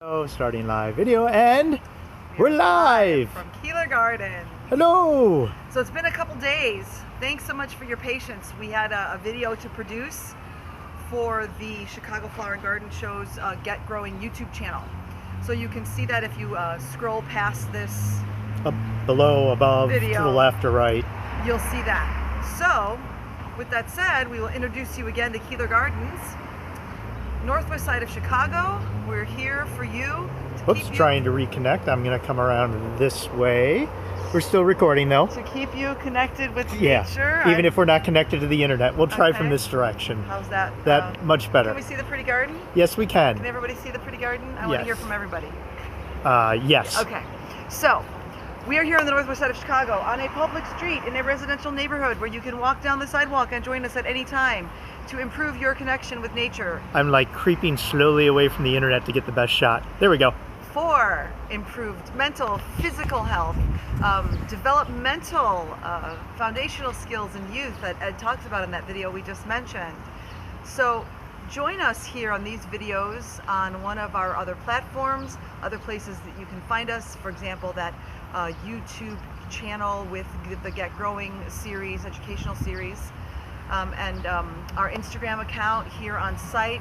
Oh, starting live video, and we're live from Keeler Garden. Hello. So it's been a couple days. Thanks so much for your patience. We had a video to produce for the Chicago Flower and Garden Show's Get Growing YouTube channel. So you can see that if you scroll past this Up below, above, video, to the left or right. You'll see that. So with that said, we will introduce you again to Keeler Gardens, northwest side of Chicago. We're here for you. Oops, trying to reconnect. I'm going to come around this way. We're still recording though. To keep you connected with Yeah, nature. even if we're not connected to the internet. We'll try from this direction. How's that? That much better. Can we see the pretty garden? Yes, we can. Can everybody see the pretty garden? I want to hear from everybody. Yes. Okay, so we are here on the northwest side of Chicago on a public street in a residential neighborhood where you can walk down the sidewalk and join us at any time to improve your connection with nature. I'm like creeping slowly away from the internet to get the best shot. There we go. For improved mental, physical health, developmental, foundational skills in youth that Ed talks about in that video we just mentioned. So join us here on these videos on one of our other platforms, other places that you can find us. For example, that YouTube channel with the Get Growing series, educational series, and our Instagram account here on site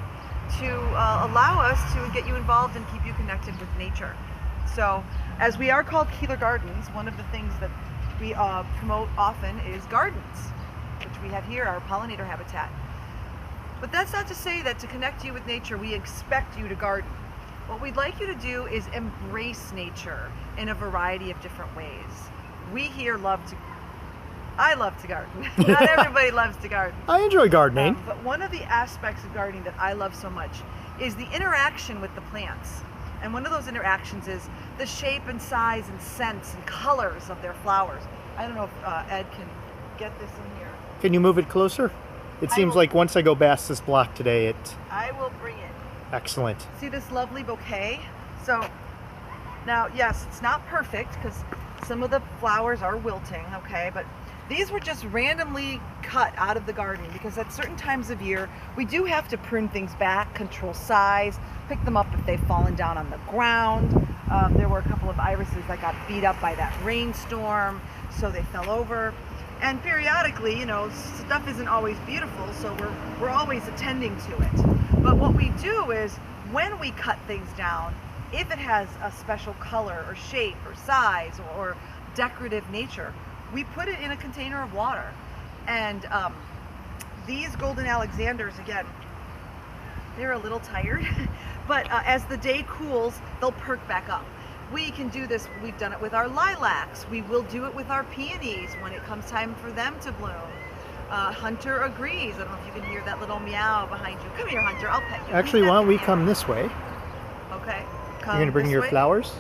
to allow us to get you involved and keep you connected with nature. So as we are called Keeler Gardens, one of the things that we promote often is gardens, which we have here, our pollinator habitat. But that's not to say that to connect you with nature, we expect you to garden. What we'd like you to do is embrace nature in a variety of different ways. We here I love to garden. Not everybody loves to garden. I enjoy gardening. But one of the aspects of gardening that I love so much is the interaction with the plants. And one of those interactions is the shape and size and scents and colors of their flowers. I don't know if Ed can get this in here. Can you move it closer? It seems like once I go past this block today, I will bring it. Excellent. See this lovely bouquet? So now, yes, it's not perfect because some of the flowers are wilting, okay, but these were just randomly cut out of the garden because at certain times of year, we do have to prune things back, control size, pick them up if they've fallen down on the ground. There were a couple of irises that got beat up by that rainstorm, so they fell over. And periodically, you know, stuff isn't always beautiful, so we're always attending to it. But what we do is when we cut things down, if it has a special color or shape or size or decorative nature, we put it in a container of water. And these golden Alexanders, again, they're a little tired, but as the day cools, they'll perk back up. We can do this, we've done it with our lilacs. We will do it with our peonies when it comes time for them to bloom. Hunter agrees. I don't know if you can hear that little meow behind you. Come here, Hunter, I'll pet you. Actually, why don't we come this way? Okay. You're going to bring your flowers?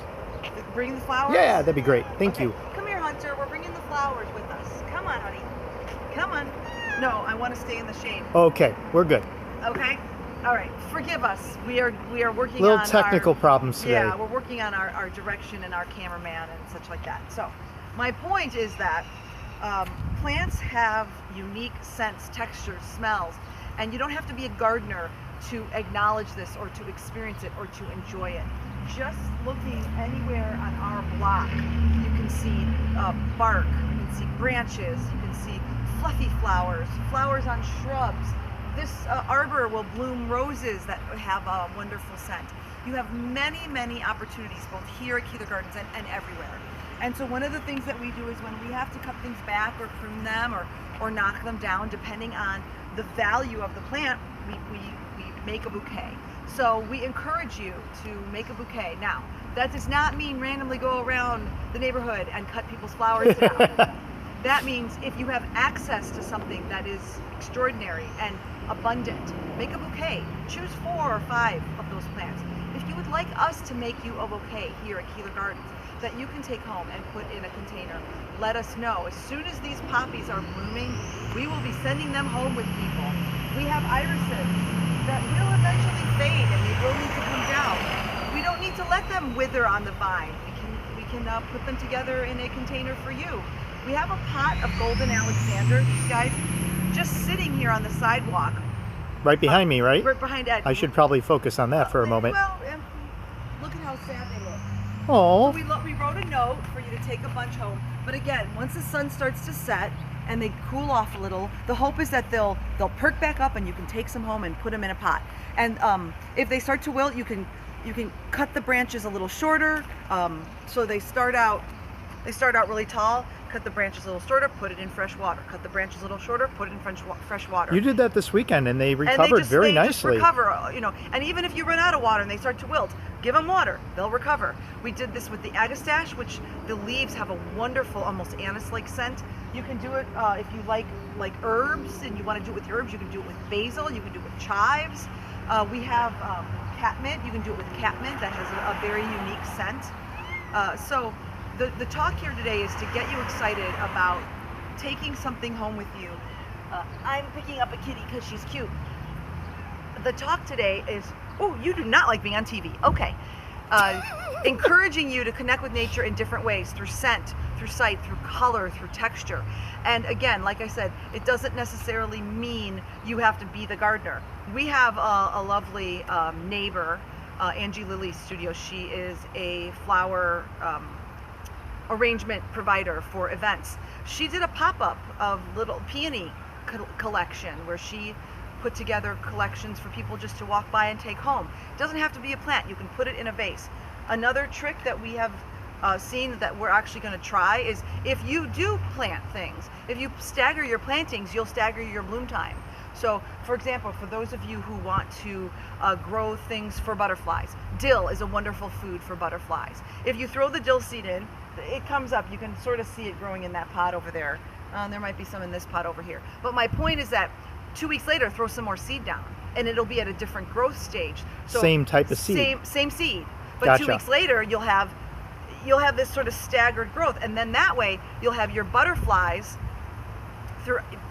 Bring the flowers? Yeah, that'd be great. Thank you. Come here, Hunter. We're bringing the flowers with us. Come on, honey. Come on. No, I want to stay in the shade. Okay, we're good. Okay. All right. Forgive us. We are working little on technical problems today. Yeah, we're working on our direction and our cameraman and such like that. So, my point is that plants have unique scents, textures, smells, and you don't have to be a gardener to acknowledge this or to experience it or to enjoy it. Just looking anywhere on our block, you can see bark, you can see branches, you can see fluffy flowers, flowers on shrubs. This arbor will bloom roses that have a wonderful scent. You have many, many opportunities both here at Keeler Gardens and everywhere. And so one of the things that we do is when we have to cut things back or prune them or knock them down, depending on the value of the plant, we make a bouquet. So we encourage you to make a bouquet. Now, that does not mean randomly go around the neighborhood and cut people's flowers down. That means if you have access to something that is extraordinary and abundant, make a bouquet. Choose 4 or 5 of those plants. If you would like us to make you a bouquet here at Keeler Gardens that you can take home and put in a container, let us know. As soon as these poppies are blooming, we will be sending them home with people. We have irises that will eventually fade and they will need to come down. We don't need to let them wither on the vine. We can put them together in a container for you. We have a pot of golden Alexander, guys, just sitting here on the sidewalk. Right behind me, right? Right behind Ed. I should probably focus on that for a moment. Well, look look at how sad they look. Oh. So we wrote a note for you to take a bunch home. But again, once the sun starts to set and they cool off a little, the hope is that they'll perk back up and you can take some home and put them in a pot. And if they start to wilt, you can cut the branches a little shorter. So they start out really tall. Cut the branches a little shorter, put it in fresh water. Cut the branches a little shorter, put it in fresh water. You did that this weekend, and they recovered very nicely. Just recover, you know. And even if you run out of water and they start to wilt, give them water; they'll recover. We did this with the agastache, which the leaves have a wonderful, almost anise-like scent. You can do it if you like herbs, and you want to do it with herbs. You can do it with basil. You can do it with chives. We have catmint. You can do it with catmint. That has a very unique scent. So. The talk here today is to get you excited about taking something home with you. I'm picking up a kitty because she's cute. The talk today is, oh, you do not like being on TV. Okay. Encouraging you to connect with nature in different ways, through scent, through sight, through color, through texture. And again, like I said, it doesn't necessarily mean you have to be the gardener. We have a lovely neighbor, Angie Lily's studio. She is a flower arrangement provider for events. She did a pop-up of little peony collection where she put together collections for people just to walk by and take home. It doesn't have to be a plant. You can put it in a vase. Another trick that we have seen that we're actually going to try is, if you do plant things, if you stagger your plantings, you'll stagger your bloom time. So, for example, for those of you who want to grow things for butterflies, dill is a wonderful food for butterflies. If you throw the dill seed in, it comes up. You can sort of see it growing in that pot over there. There might be some in this pot over here. But my point is that 2 weeks later, throw some more seed down, and it'll be at a different growth stage. So same type of seed. Same seed. But Gotcha. 2 weeks later, you'll have this sort of staggered growth, and then that way you'll have your butterflies,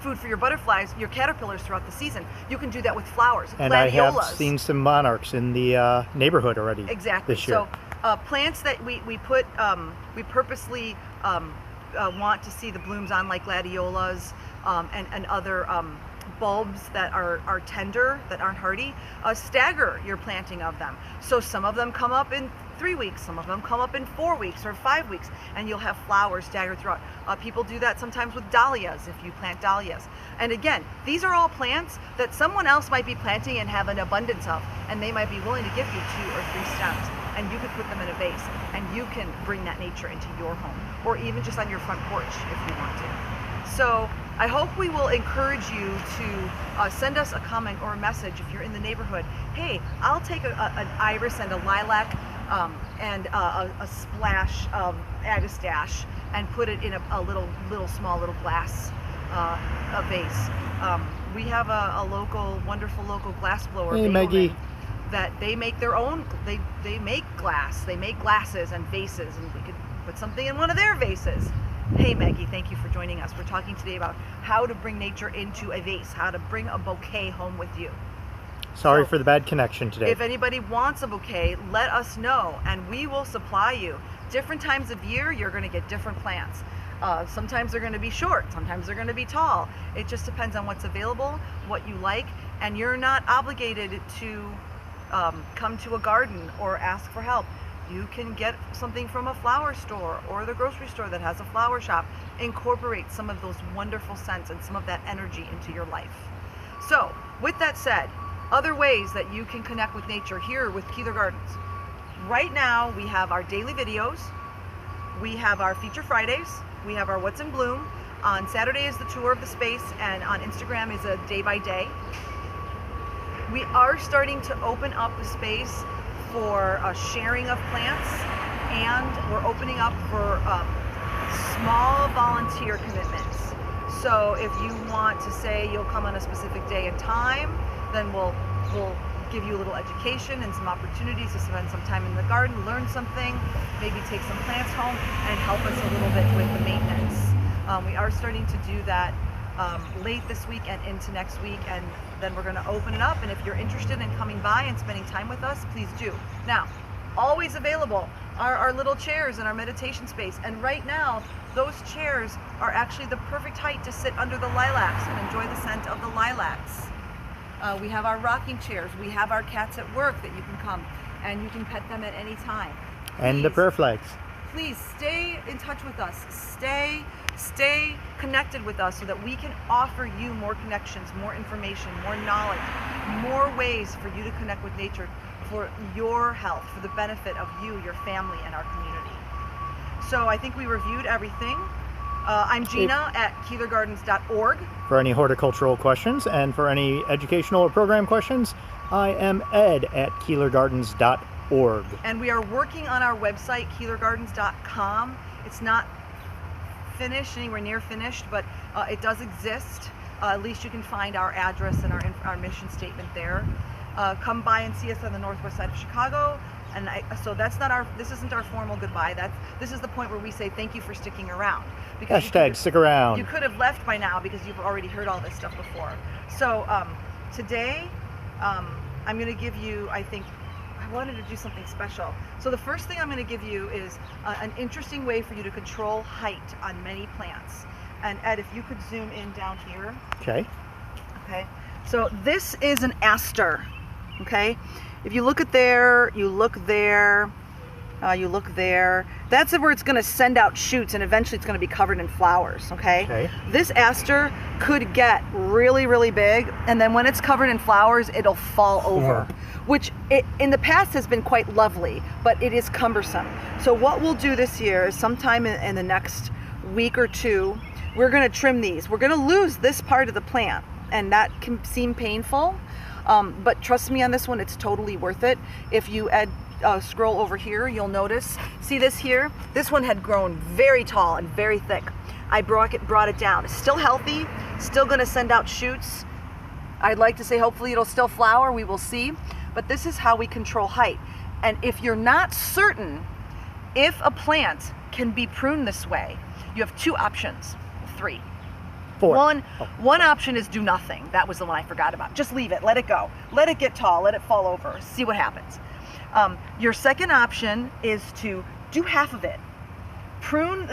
food for your butterflies, your caterpillars throughout the season. You can do that with flowers. And gladiolas. I have seen some monarchs in the neighborhood already. Exactly. This year. So plants that we purposely want to see the blooms on, like gladiolas and other bulbs that are tender, that aren't hardy, stagger your planting of them. So some of them come up in 3 weeks, some of them come up in 4 weeks or 5 weeks, and you'll have flowers staggered throughout. People do that sometimes with dahlias, if you plant dahlias. And again, these are all plants that someone else might be planting and have an abundance of, and they might be willing to give you 2 or 3 stems, and you could put them in a vase, and you can bring that nature into your home, or even just on your front porch if you want to. So I hope we will encourage you to send us a comment or a message if you're in the neighborhood. Hey, I'll take an iris and a lilac and a splash of agastache and put it in a small glass a vase. We have a wonderful local glass blower. Hey, Maggie. That they make their own. They make glass. They make glasses and vases, and we could put something in one of their vases. Hey Maggie, thank you for joining us. We're talking today about how to bring nature into a vase, how to bring a bouquet home with you. Sorry for the bad connection today. If anybody wants a bouquet, let us know and we will supply you. Different times of year, you're going to get different plants. Sometimes they're going to be short, sometimes they're going to be tall. It just depends on what's available, what you like, and you're not obligated to come to a garden or ask for help. You can get something from a flower store or the grocery store that has a flower shop. Incorporate some of those wonderful scents and some of that energy into your life. So, with that said, other ways that you can connect with nature here with Keeler Gardens. Right now, we have our daily videos. We have our Feature Fridays. We have our What's in Bloom. On Saturday is the tour of the space, and on Instagram is a day by day. We are starting to open up the space for sharing of plants, and we're opening up for small volunteer commitments. So if you want to say you'll come on a specific day and time, then we'll give you a little education and some opportunities to spend some time in the garden, learn something, maybe take some plants home and help us a little bit with the maintenance. We are starting to do that late this week and into next week, and then we're going to open it up, and if you're interested in coming by and spending time with us, please do. Now, always available are our little chairs in our meditation space, and right now those chairs are actually the perfect height to sit under the lilacs and enjoy the scent of the lilacs. We have our rocking chairs, we have our cats at work that you can come and you can pet them at any time. And the Please, prayer flags. please stay in touch with us. Stay connected with us so that we can offer you more connections, more information, more knowledge, more ways for you to connect with nature for your health, for the benefit of you, your family, and our community. So I think we reviewed everything. I'm Gina at keelergardens.org. For any horticultural questions and for any educational or program questions, I am Ed at keelergardens.org. And we are working on our website, keelergardens.com. It's not finished, anywhere near finished, but it does exist. At least you can find our address and our mission statement there. Come by and see us on the northwest side of Chicago. And so this isn't our formal goodbye. This is the point where we say thank you for sticking around. Because Hashtag stick around. You could have left by now because you've already heard all this stuff before. So today, I'm going to give you, I wanted to do something special. So the first thing I'm going to give you is an interesting way for you to control height on many plants. And Ed, if you could zoom in down here. Okay. Okay. So this is an aster. Okay. If you look at there, you look there, you look there. That's where it's going to send out shoots, and eventually it's going to be covered in flowers. Okay. Okay. This aster could get really, really big, and then when it's covered in flowers, it'll fall over. Yeah. Which in the past has been quite lovely, but it is cumbersome. So what we'll do this year is sometime in the next week or two, we're going to trim these. We're going to lose this part of the plant, and that can seem painful, but trust me on this one, it's totally worth it. If you scroll over here, you'll notice, see this here? This one had grown very tall and very thick. I brought it down. It's still healthy, still going to send out shoots. I'd like to say hopefully it'll still flower, we will see. But this is how we control height. And if you're not certain if a plant can be pruned this way, you have two options, three. Four. One option is do nothing. That was the one I forgot about. Just leave it, let it go. Let it get tall, let it fall over, see what happens. Your second option is to do half of it. Prune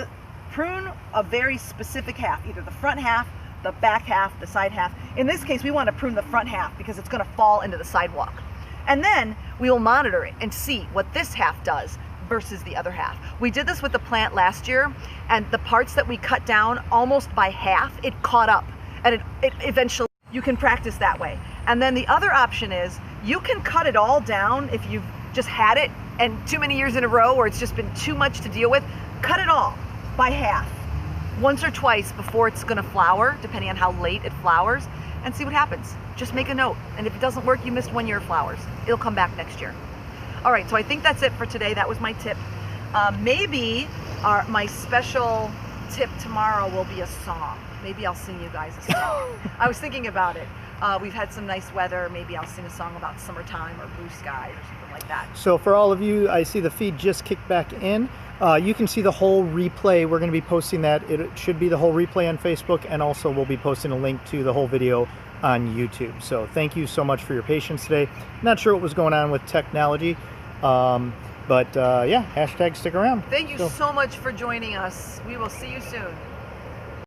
a very specific half, either the front half, the back half, the side half. In this case, we want to prune the front half because it's going to fall into the sidewalk. And then we will monitor it and see what this half does versus the other half. We did this with the plant last year, and the parts that we cut down almost by half, it caught up, and it eventually, you can practice that way. And then the other option is you can cut it all down if you've just had it and too many years in a row or it's just been too much to deal with. Cut it all by half, once or twice before it's going to flower, depending on how late it flowers, and see what happens. Just make a note, and if it doesn't work, you missed 1 year of flowers. It'll come back next year. All right, so I think that's it for today. That was my tip. Maybe my special tip tomorrow will be a song. Maybe I'll sing you guys a song. I was thinking about it. We've had some nice weather. Maybe I'll sing a song about summertime or blue sky or something like that. So for all of you, I see the feed just kicked back in. You can see the whole replay. We're going to be posting that. It should be the whole replay on Facebook, and also we'll be posting a link to the whole video on YouTube. So thank you so much for your patience today. Not sure what was going on with technology, but yeah, hashtag stick around. Thank you so much for joining us. We will see you soon.